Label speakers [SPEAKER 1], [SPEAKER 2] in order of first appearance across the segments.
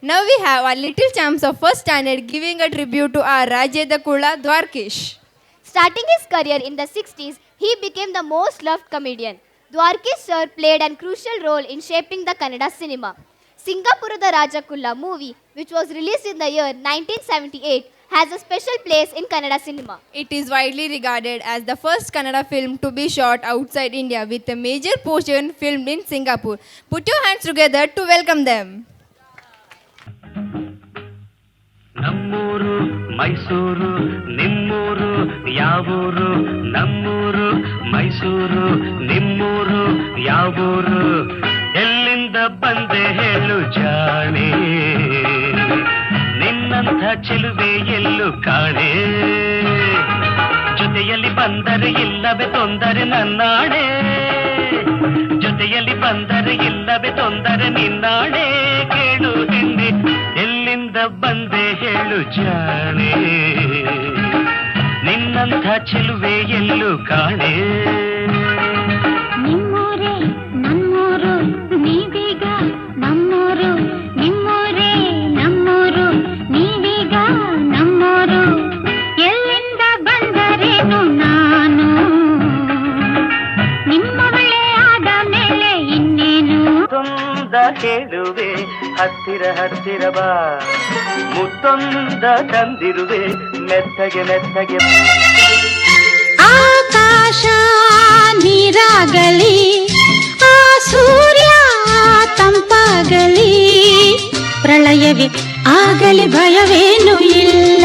[SPEAKER 1] Now we have our little champs of first standard giving a tribute to our Rajyada Kula Dwarkesh.
[SPEAKER 2] Starting his career in the 60s, he became the most loved comedian. Dwarkesh sir played a crucial role in shaping the Kannada cinema. Singapurada Rajakulla movie, which was released in the year 1978, has a special place in Kannada cinema.
[SPEAKER 1] It is widely regarded as the first Kannada film to be shot outside India with a major portion filmed in Singapore. Put your hands together to welcome them.
[SPEAKER 3] ನಮ್ಮೂರು ಮೈಸೂರು ನಿಮ್ಮೂರು ಯಾವೂರು ನಮ್ಮೂರು ಮೈಸೂರು ನಿಮ್ಮೂರು ಯಾವೂರು ಎಲ್ಲಿಂದ ಬಂದೆ ಹೇಳು ಜಾಣೆ ನಿನ್ನಂಥ ಚೆಲುವೆ ಎಲ್ಲೂ ಕಾಣೆ ಜೊತೆಯಲ್ಲಿ ಬಂದರೆ ಇಲ್ಲವೇ ತೊಂದರೆ ನನ್ನಾಣೆ ಜೊತೆಯಲ್ಲಿ ಬಂದರೆ ಇಲ್ಲವೇ ತೊಂದರೆ ನಿನ್ನಾಣೆ ಕೇಳು ಹಿಂದೆ ಎಲ್ಲಿಂದ ಬಂದೆ ಹೇಳು ಜಾಣೆ ನಿನ್ನಂಥ ಚೆಲುವೆ ಎಲ್ಲೂ ಕಾಣೆ
[SPEAKER 4] ನಿಮ್ಮೂರೇ ನಮ್ಮೂರು ನೀವೀಗ ನಮ್ಮೂರು ನಿಮ್ಮೂರೇ ನಮ್ಮೂರು ನೀವೀಗ ನಮ್ಮೂರು ಎಲ್ಲಿಂದ ಬಂದರೇನು ನಾನು ನಿಮ್ಮವಳೇ ಆದ ಮೇಲೆ ಇನ್ನೇನು
[SPEAKER 3] ತುಂದ ಕೇಳುವೆ ಹತ್ತಿರ ಹತ್ತಿರ ಬಾ ಮುತ್ತೊಂದ ತಂದಿರುವೆ ಮೆತ್ತಗೆ ಮೆತ್ತಗೆ
[SPEAKER 4] ಆಕಾಶ ನೀರಾಗಲಿ ಆ ಸೂರ್ಯ ತಂಪಾಗಲಿ ಪ್ರಳಯವೇ ಆಗಲಿ ಭಯವೇನು ಇಲ್ಲ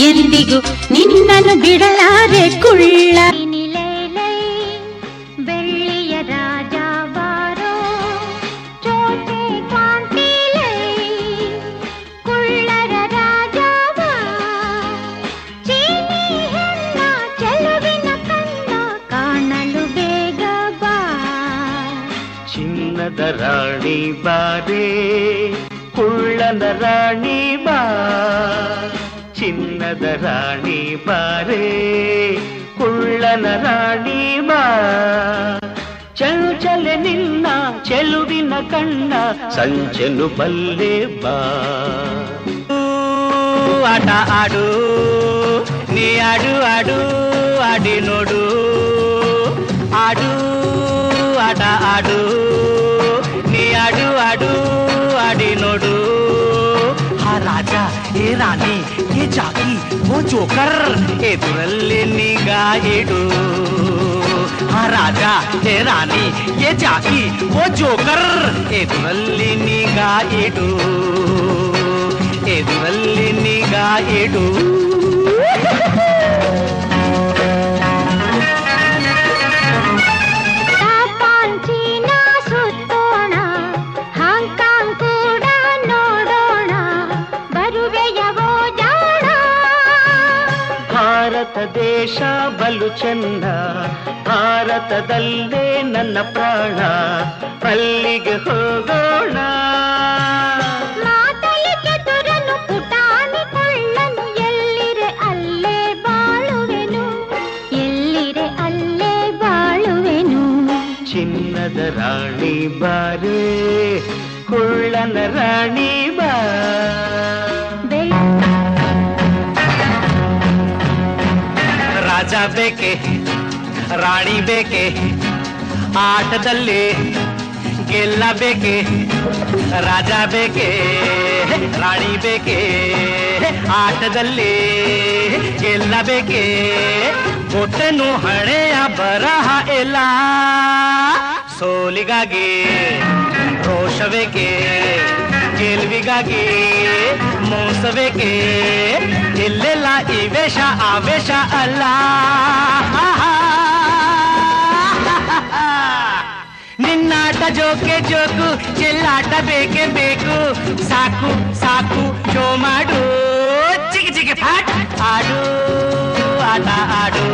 [SPEAKER 4] ಎಂದಿಗೂ ನಿನ್ನನ್ನು ಬಿಡಲಾರೆ ಕುಳ್ಳ ಬೆಳ್ಳಿಯ ರಾಜ ಬಾರೋ ಚೋಟೆ ಕಾಂತಿಲೈ ಕುಳ್ಳರ ರಾಜವ ಚೀನಿ ಹೆಣ್ಣ ಚೆಲುವಿನ ಕಣ್ಣ ಕಾಣಲು ಬೇಗ ಬಾ
[SPEAKER 3] ಚಿನ್ನದ ರಾಣಿ ಬಾರೇ ಕುಳ್ಳನ ರಾಣಿ ಬಾ ಚಿನ್ನದ ರಾಣಿ ಬಾರೇ ಕುಳ್ಳನ ರಾಣಿ ಬಾ ಚಂಚಲೆ ನಿನ್ನ ಚೆಲುವಿನ ಕಣ್ಣ ಸಂಚಲು ಬಲ್ಲೆ ಬಾ ಆಟ ಆಡು ನೀ ಆಡು ಆಡು ಆಡಿ ನೋಡು ಆಡು ಆಟ ಆಡು ನೀ ಆಡು ಆಡು ಆಡಿ ನೋಡು ಹಾ ರಾಜ ಏ ರಾಣಿ ये जाकी वो जोकर ಎದುರಲ್ಲಿ ನಿಗಾ ಇಡು ಹಾ ರಾಜ ಹೇ ರಾಣಿ ये जाकी वो जोकर ಎದುರಲ್ಲಿ ನಿಗಾ ಇಡು ಎದುರಲ್ಲಿ ನಿಗಾ ಇಡು ಭಾರತ ದೇಶ ಬಲು ಚೆನ್ನ ಭಾರತದಲ್ಲೇ ನನ್ನ ಪ್ರಾಣ ಅಲ್ಲಿಗೆ ಹೋಗೋಣ
[SPEAKER 4] ಮಾತಲಿ ಚತುರನು ಪುಟಾಣಿ ಕೊಳ್ಳನು ಎಲ್ಲಿರೆ ಅಲ್ಲೇ ಬಾಳುವೆನು ಎಲ್ಲಿರೆ ಅಲ್ಲೇ ಬಾಳುವೆನು
[SPEAKER 3] ಚಿನ್ನದ ರಾಣಿ ಬಾರೇ ಕುಳ್ಳನ ರಾಣಿ ಬಾ ರಾಜ ಬೇಕೆ ರಾಣಿ ಬೇಕೆ ಆಟದಲ್ಲಿ ಗೆಲ್ಲಬೇಕೆ ರಾಜ ಬೇಕೆ ರಾಣಿ ಬೇಕೆ ಆಟದಲ್ಲಿ ಗೆಲ್ಲಬೇಕೆ ಕೊಟ್ಟನು ಹಣೆಯ ಬರಹ ಎಲ್ಲ ಸೋಲಿಗಾಗಿ ರೋಷಬೇಕೆ ಗೆಲುವಿಗಾಗಿ ಮೋಸಬೇಕೆ ಇಲ್ಲೆಲ್ಲ ಈ ವೇಷ ಆವೇಶ ಅಲ್ಲ ನಿನ್ನಾಟ ಜೋಕೆ ಜೋಕು ಚೆಲ್ಲಾಟ ಬೇಕೇ ಬೇಕು ಸಾಕು ಸಾಕು ಶೋ ಮಾಡು ಚಿಗಿ ಚಿಗಿ ಫಾಟ್ ಆಡು ಆಟ ಆಡು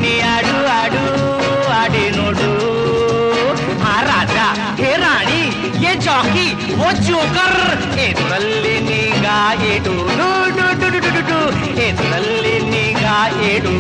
[SPEAKER 3] ನೀ ಆಡು ಆಡು ಆಡಿ ನೋಡು ಆ ರಾಜ ಹೇ ರಾಣಿ ये ಜಾಕಿ वो ಜೋಕರ್ ಎದುರಲ್ಲಿ ನಿಗಾ ಇಡು ಎದುರಲ್ಲಿ ನಿಗಾ ಇಡು